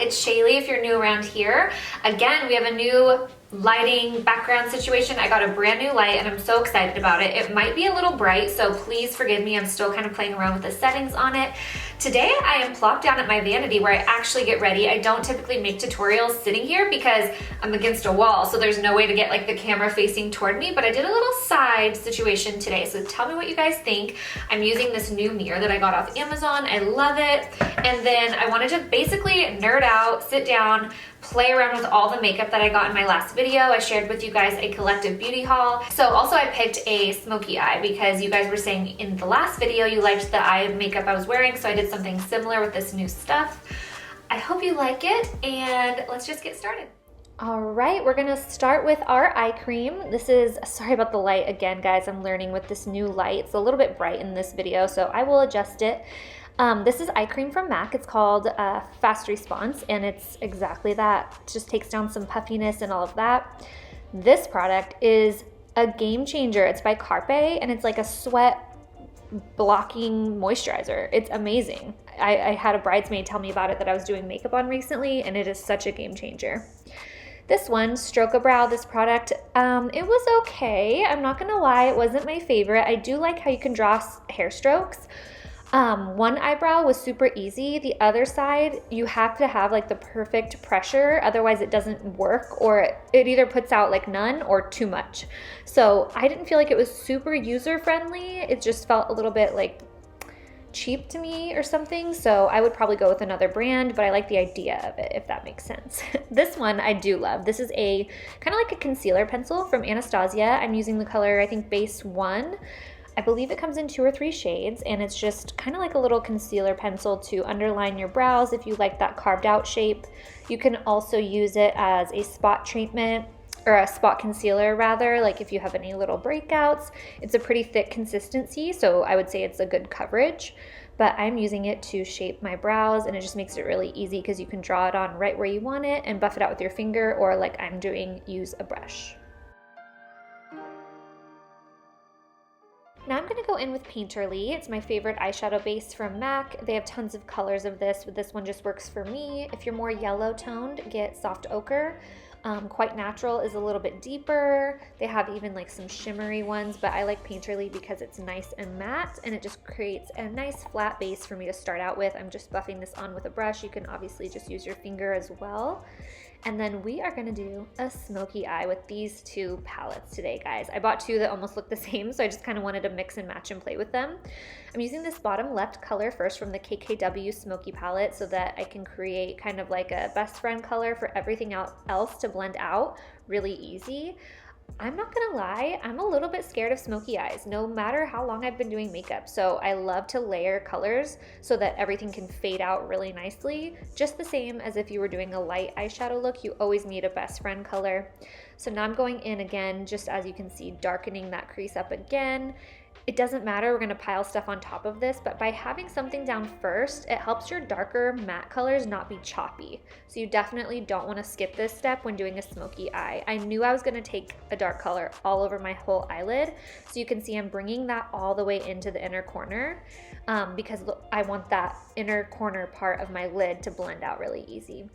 it's Shaylee if you're new around here. Again, we have a new lighting background situation. I got a brand new light and I'm so excited about it. It might be a little bright, so please forgive me. I'm still kind of playing around with the settings on it. Today I am plopped down at my vanity where I actually get ready. I don't typically make tutorials sitting here because I'm against a wall, so there's no way to get like the camera facing toward me, but I did a little side situation today. So tell me what you guys think. I'm using this new mirror that I got off Amazon. I love it. And then I wanted to basically nerd out, sit down, play around with all the makeup that I got in my last video. I shared with you guys a collective beauty haul. So also I picked a smoky eye because you guys were saying in the last video you liked the eye makeup I was wearing, so I did something similar with this new stuff. I hope you like it, and let's just get started. All right, we're gonna start with our eye cream. This is, sorry about the light again, guys. I'm learning with this new light. It's a little bit bright in this video, so I will adjust it. This is eye cream from MAC. It's called Fast Response, and it's exactly that. It just takes down some puffiness and all of that. This product is a game changer. It's by Carpe, and it's like a sweat blocking moisturizer. It's amazing. I had a bridesmaid tell me about it that I was doing makeup on recently, and it is such a game changer. This one, Stroke a Brow, this product, it was okay. I'm not gonna lie, it wasn't my favorite. I do like how you can draw hair strokes. One eyebrow was super easy. The other side, you have to have like the perfect pressure, otherwise it doesn't work, or it either puts out like none or too much. So I didn't feel like it was super user-friendly. It just felt a little bit like cheap to me or something. So I would probably go with another brand, but I like the idea of it, if that makes sense. This one I do love. This is a kind of like a concealer pencil from Anastasia. I'm using the color, I think, Base 1. I believe it comes in 2 or 3 shades, and it's just kind of like a little concealer pencil to underline your brows if you like that carved out shape. You can also use it as a spot treatment, or a spot concealer rather, like if you have any little breakouts. It's a pretty thick consistency, so I would say it's a good coverage, but I'm using it to shape my brows, and it just makes it really easy because you can draw it on right where you want it and buff it out with your finger, or like I'm doing, use a brush. Now I'm going to go in with Painterly. It's my favorite eyeshadow base from MAC. They have tons of colors of this, but this one just works for me. If you're more yellow toned, get Soft Ochre. Quite Natural is a little bit deeper. They have even like some shimmery ones, but I like Painterly because it's nice and matte, and it just creates a nice flat base for me to start out with. I'm just buffing this on with a brush. You can obviously just use your finger as well. And then we are gonna do a smoky eye with these 2 palettes today, guys. I bought 2 that almost look the same, so I just kind of wanted to mix and match and play with them. I'm using this bottom left color first from the KKW Smoky palette so that I can create kind of like a best friend color for everything else to blend out really easy. I'm not gonna lie, I'm a little bit scared of smoky eyes, no matter how long I've been doing makeup. So I love to layer colors so that everything can fade out really nicely. Just the same as if you were doing a light eyeshadow look, you always need a best friend color. So now I'm going in again, just as you can see, darkening that crease up again. It doesn't matter, we're gonna pile stuff on top of this, but by having something down first, it helps your darker matte colors not be choppy. So you definitely don't wanna skip this step when doing a smoky eye. I knew I was gonna take a dark color all over my whole eyelid. So you can see I'm bringing that all the way into the inner corner because I want that inner corner part of my lid to blend out really easy.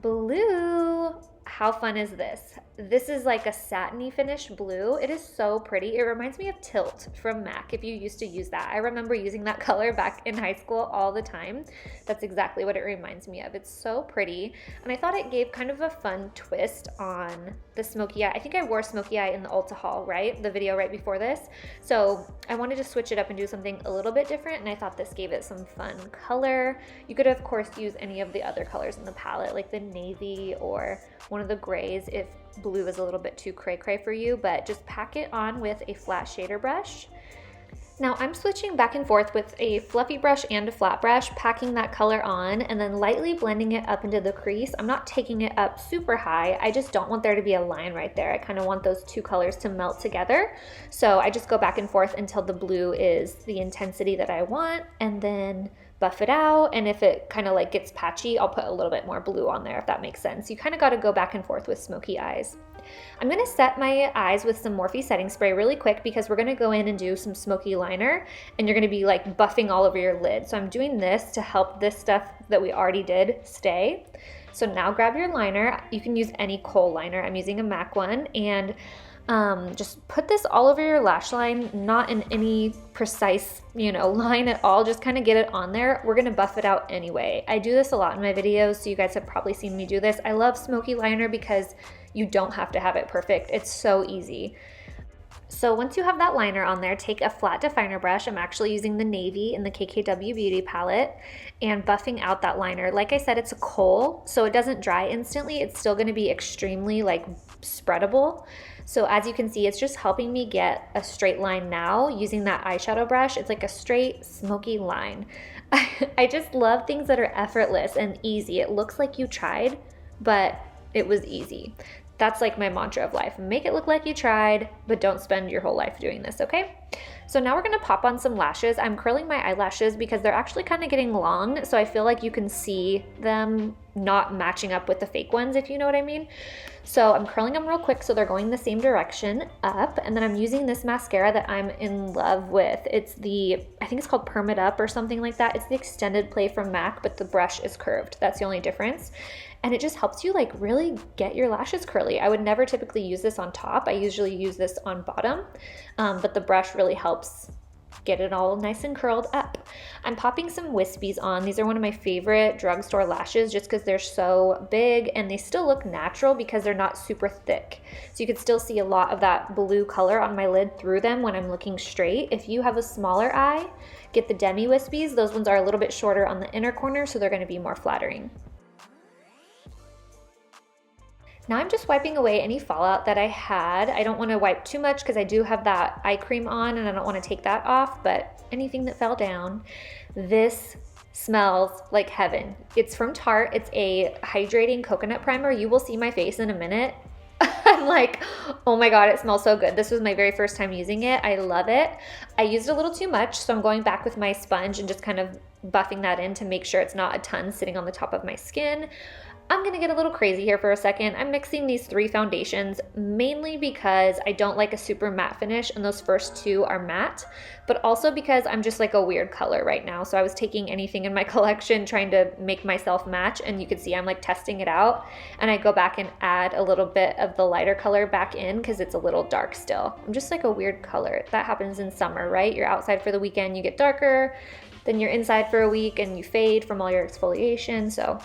Blue, how fun is this? This is like a satiny finish blue. It is so pretty. It reminds me of Tilt from MAC, if you used to use that. I remember using that color back in high school all the time. That's exactly what it reminds me of. It's so pretty, and I thought it gave kind of a fun twist on the smoky eye. I think I wore smoky eye in the Ulta haul, right? The video right before this. So I wanted to switch it up and do something a little bit different, and I thought this gave it some fun color. You could, of course, use any of the other colors in the palette, like the navy or one of the grays if blue is a little bit too cray-cray for you, but just pack it on with a flat shader brush. Now I'm switching back and forth with a fluffy brush and a flat brush, packing that color on and then lightly blending it up into the crease. I'm not taking it up super high. I just don't want there to be a line right there. I kind of want those 2 colors to melt together. So I just go back and forth until the blue is the intensity that I want, and then buff it out. And if it kind of like gets patchy, I'll put a little bit more blue on there, if that makes sense. You kind of got to go back and forth with smoky eyes. I'm gonna set my eyes with some Morphe setting spray really quick because we're gonna go in and do some smoky liner and you're gonna be like buffing all over your lid. So I'm doing this to help this stuff that we already did stay. So now grab your liner. You can use any kohl liner. I'm using a MAC one, and just put this all over your lash line, not in any precise, line at all. Just kind of get it on there. We're gonna buff it out anyway. I do this a lot in my videos, so you guys have probably seen me do this. I love smoky liner because you don't have to have it perfect. It's so easy. So once you have that liner on there, take a flat definer brush. I'm actually using the navy in the KKW Beauty palette and buffing out that liner. Like I said, it's a kohl, so it doesn't dry instantly. It's still gonna be extremely like spreadable. So as you can see, it's just helping me get a straight line now using that eyeshadow brush. It's like a straight smoky line. I just love things that are effortless and easy. It looks like you tried, but it was easy. That's like my mantra of life. Make it look like you tried, but don't spend your whole life doing this, okay? So now we're gonna pop on some lashes. I'm curling my eyelashes because they're actually kind of getting long, so I feel like you can see them not matching up with the fake ones, if you know what I mean. So I'm curling them real quick so they're going the same direction up, and then I'm using this mascara that I'm in love with. It's I think it's called Perm It Up or something like that. It's the extended play from MAC, but the brush is curved. That's the only difference. And it just helps you like really get your lashes curly. I would never typically use this on top. I usually use this on bottom, but the brush really helps get it all nice and curled up. I'm popping some wispies on. These are one of my favorite drugstore lashes just because they're so big and they still look natural because they're not super thick. So you can still see a lot of that blue color on my lid through them when I'm looking straight. If you have a smaller eye, get the demi wispies. Those ones are a little bit shorter on the inner corner, so they're going to be more flattering. Now I'm just wiping away any fallout that I had. I don't want to wipe too much because I do have that eye cream on and I don't want to take that off, but anything that fell down. This smells like heaven. It's from Tarte. It's a hydrating coconut primer. You will see my face in a minute. I'm like, oh my God, it smells so good. This was my very first time using it. I love it. I used a little too much, so I'm going back with my sponge and just kind of buffing that in to make sure it's not a ton sitting on the top of my skin. I'm gonna get a little crazy here for a second. I'm mixing these 3 foundations mainly because I don't like a super matte finish and those first 2 are matte, but also because I'm just like a weird color right now. So I was taking anything in my collection trying to make myself match, and you can see I'm like testing it out, and I go back and add a little bit of the lighter color back in because it's a little dark still. I'm just like a weird color. That happens in summer, right? You're outside for the weekend, you get darker, then you're inside for a week and you fade from all your exfoliation. So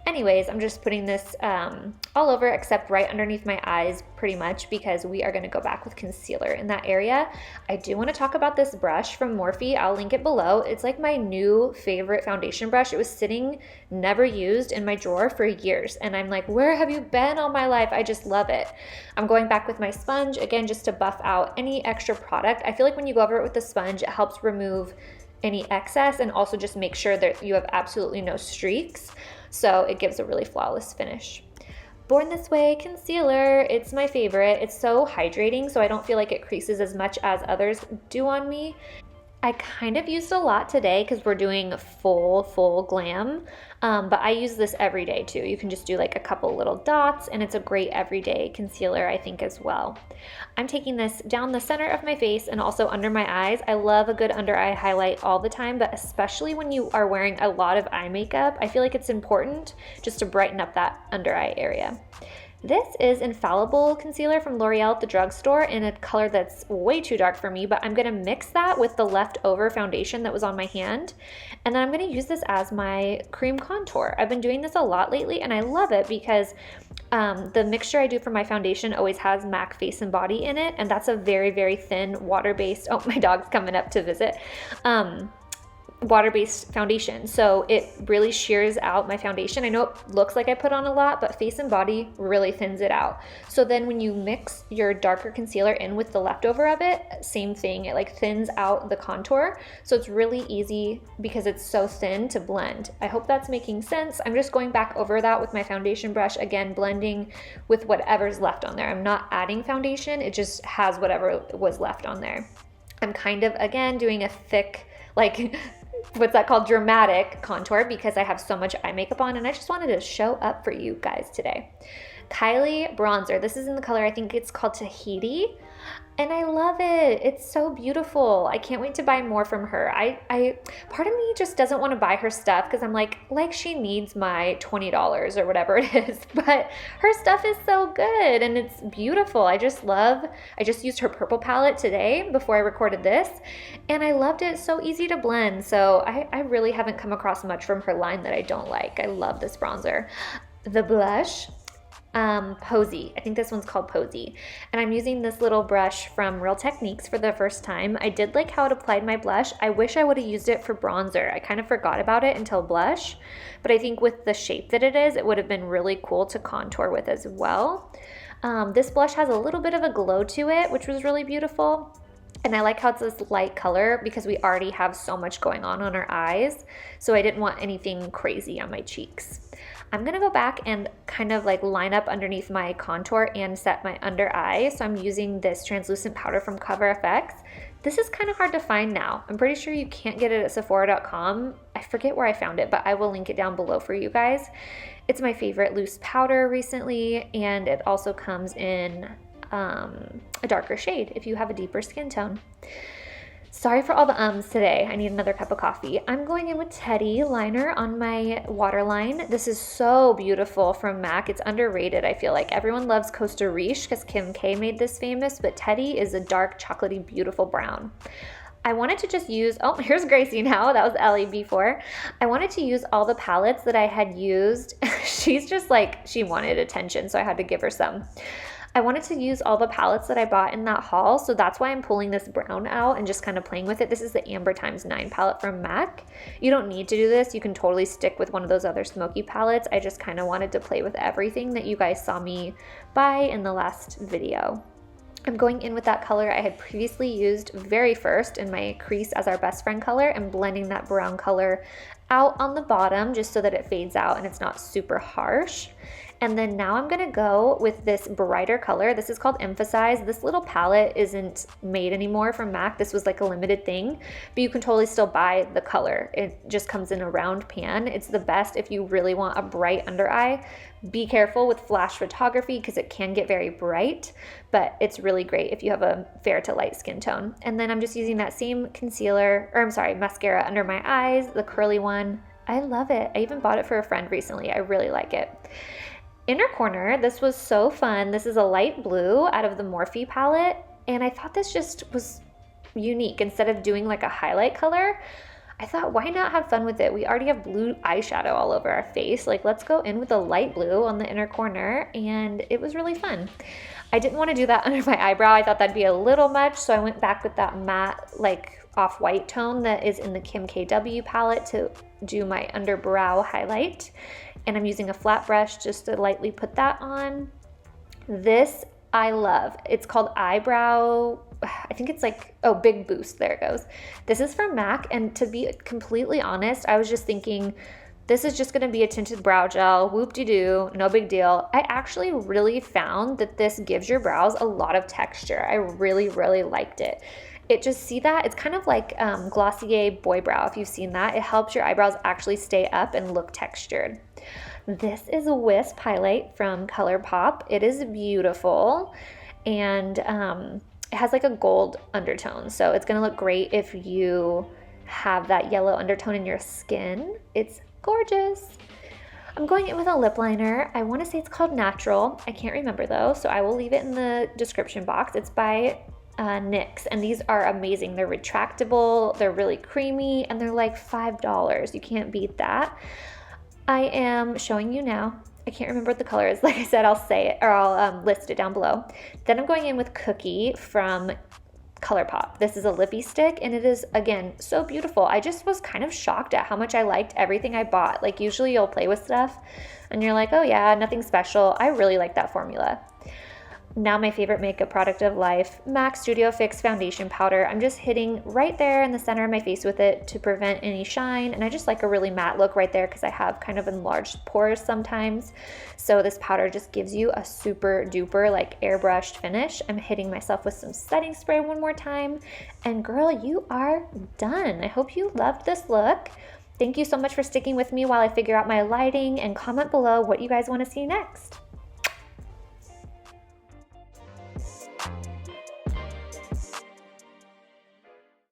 anyways, I'm just putting this all over except right underneath my eyes pretty much because we are going to go back with concealer in that area. I do want to talk about this brush from Morphe. I'll link it below. It's like my new favorite foundation brush. It was sitting never used in my drawer for years and I'm like, where have you been all my life? I just love it. I'm going back with my sponge again just to buff out any extra product. I feel like when you go over it with the sponge, it helps remove any excess and also just make sure that you have absolutely no streaks. So it gives a really flawless finish. Born This Way concealer, it's my favorite. It's so hydrating, so I don't feel like it creases as much as others do on me. I kind of used a lot today because we're doing full glam, but I use this every day too. You can just do like a couple little dots and it's a great everyday concealer, I think, as well. I'm taking this down the center of my face and also under my eyes. I love a good under eye highlight all the time, but especially when you are wearing a lot of eye makeup, I feel like it's important just to brighten up that under eye area. This is Infallible concealer from L'Oreal at the drugstore in a color that's way too dark for me, but I'm going to mix that with the leftover foundation that was on my hand, and then I'm going to use this as my cream contour. I've been doing this a lot lately, and I love it because the mixture I do for my foundation always has MAC Face and Body in it, and that's a very, very thin water-based, oh, my dog's coming up to visit, water-based foundation, so it really shears out my foundation. I know it looks like I put on a lot, but Face and Body really thins it out. So then when you mix your darker concealer in with the leftover of it, same thing, it like thins out the contour, so it's really easy because it's so thin to blend. I hope that's making sense. I'm just going back over that with my foundation brush, again blending with whatever's left on there. I'm not adding foundation, it just has whatever was left on there. I'm kind of again doing a thick, like what's that called, dramatic contour because I have so much eye makeup on and I just wanted to show up for you guys today. Kylie bronzer. This is in the color, I think it's called Tahiti. And I love it. It's so beautiful. I can't wait to buy more from her. Part of me just doesn't want to buy her stuff because I'm like she needs my $20 or whatever it is. But her stuff is so good and it's beautiful. I just used her purple palette today before I recorded this, and I loved it. It's so easy to blend. So I really haven't come across much from her line that I don't like. I love this bronzer. The blush. Posy. I think this one's called Posy. And I'm using this little brush from Real Techniques for the first time. I did like how it applied my blush. I wish I would have used it for bronzer. I kind of forgot about it until blush, but I think with the shape that it is, it would have been really cool to contour with as well. This blush has a little bit of a glow to it, which was really beautiful. And I like how it's this light color because we already have so much going on our eyes. So I didn't want anything crazy on my cheeks. I'm gonna go back and kind of like line up underneath my contour and set my under eye. So I'm using this translucent powder from Cover FX. This is kind of hard to find now. I'm pretty sure you can't get it at Sephora.com. I forget where I found it, but I will link it down below for you guys. It's my favorite loose powder recently, and it also comes in a darker shade if you have a deeper skin tone. Sorry for all the ums today. I need another cup of coffee. I'm going in with Teddy liner on my waterline. This is so beautiful from MAC. It's underrated, I feel like. Everyone loves Costa Riche because Kim K made this famous, but Teddy is a dark, chocolatey, beautiful brown. I wanted to just use, oh, here's Gracie now. That was Ellie before. I wanted to use all the palettes that I had used. She's just like, she wanted attention, so I had to give her some. I wanted to use all the palettes that I bought in that haul, so that's why I'm pulling this brown out and just kind of playing with it. This is the Amber x9 palette from MAC. You don't need to do this. You can totally stick with one of those other Smokey palettes. I just kind of wanted to play with everything that you guys saw me buy in the last video. I'm going in with that color I had previously used very first in my crease as our best friend color and blending that brown color out on the bottom just so that it fades out and it's not super harsh. And then now I'm gonna go with this brighter color. This is called Emphasize. This little palette isn't made anymore from MAC. This was like a limited thing, but you can totally still buy the color. It just comes in a round pan. It's the best if you really want a bright under eye. Be careful with flash photography because it can get very bright, but it's really great if you have a fair to light skin tone. And then I'm just using that same mascara under my eyes, the curly one. I love it. I even bought it for a friend recently. I really like it. Inner corner, this was so fun. This is a light blue out of the Morphe palette, and I thought this just was unique. Instead of doing like a highlight color, I thought, why not have fun with it? We already have blue eyeshadow all over our face. Like, let's go in with a light blue on the inner corner, and it was really fun. I didn't want to do that under my eyebrow. I thought that'd be a little much, so I went back with that matte, like off-white tone that is in the Kim KW palette to do my underbrow highlight. And I'm using a flat brush just to lightly put that on. This I love. It's called Eyebrow, I think it's like, oh, Big Boost, there it goes. This is from MAC, and to be completely honest, I was just thinking, this is just gonna be a tinted brow gel, whoop-de-doo, no big deal. I actually really found that this gives your brows a lot of texture. I really, really liked it. See that? It's kind of like Glossier Boy Brow, if you've seen that. It helps your eyebrows actually stay up and look textured. This is a Wisp highlight from ColourPop. It is beautiful, and it has like a gold undertone, so it's gonna look great if you have that yellow undertone in your skin. It's gorgeous. I'm going in with a lip liner. I wanna say it's called Natural. I can't remember though, so I will leave it in the description box. It's by NYX, and these are amazing. They're retractable, they're really creamy, and they're like $5. You can't beat that. I am showing you now. I can't remember what the color is. Like I said, I'll say it, or I'll list it down below. Then I'm going in with Cookie from ColourPop. This is a lippy stick, and it is, again, so beautiful. I just was kind of shocked at how much I liked everything I bought. Like, usually you'll play with stuff, and you're like, oh yeah, nothing special. I really like that formula. Now my favorite makeup product of life, MAC Studio Fix Foundation Powder. I'm just hitting right there in the center of my face with it to prevent any shine, and I just like a really matte look right there because I have kind of enlarged pores sometimes. So this powder just gives you a super duper like airbrushed finish. I'm hitting myself with some setting spray one more time, and girl, you are done. I hope you loved this look. Thank you so much for sticking with me while I figure out my lighting, and comment below what you guys want to see next.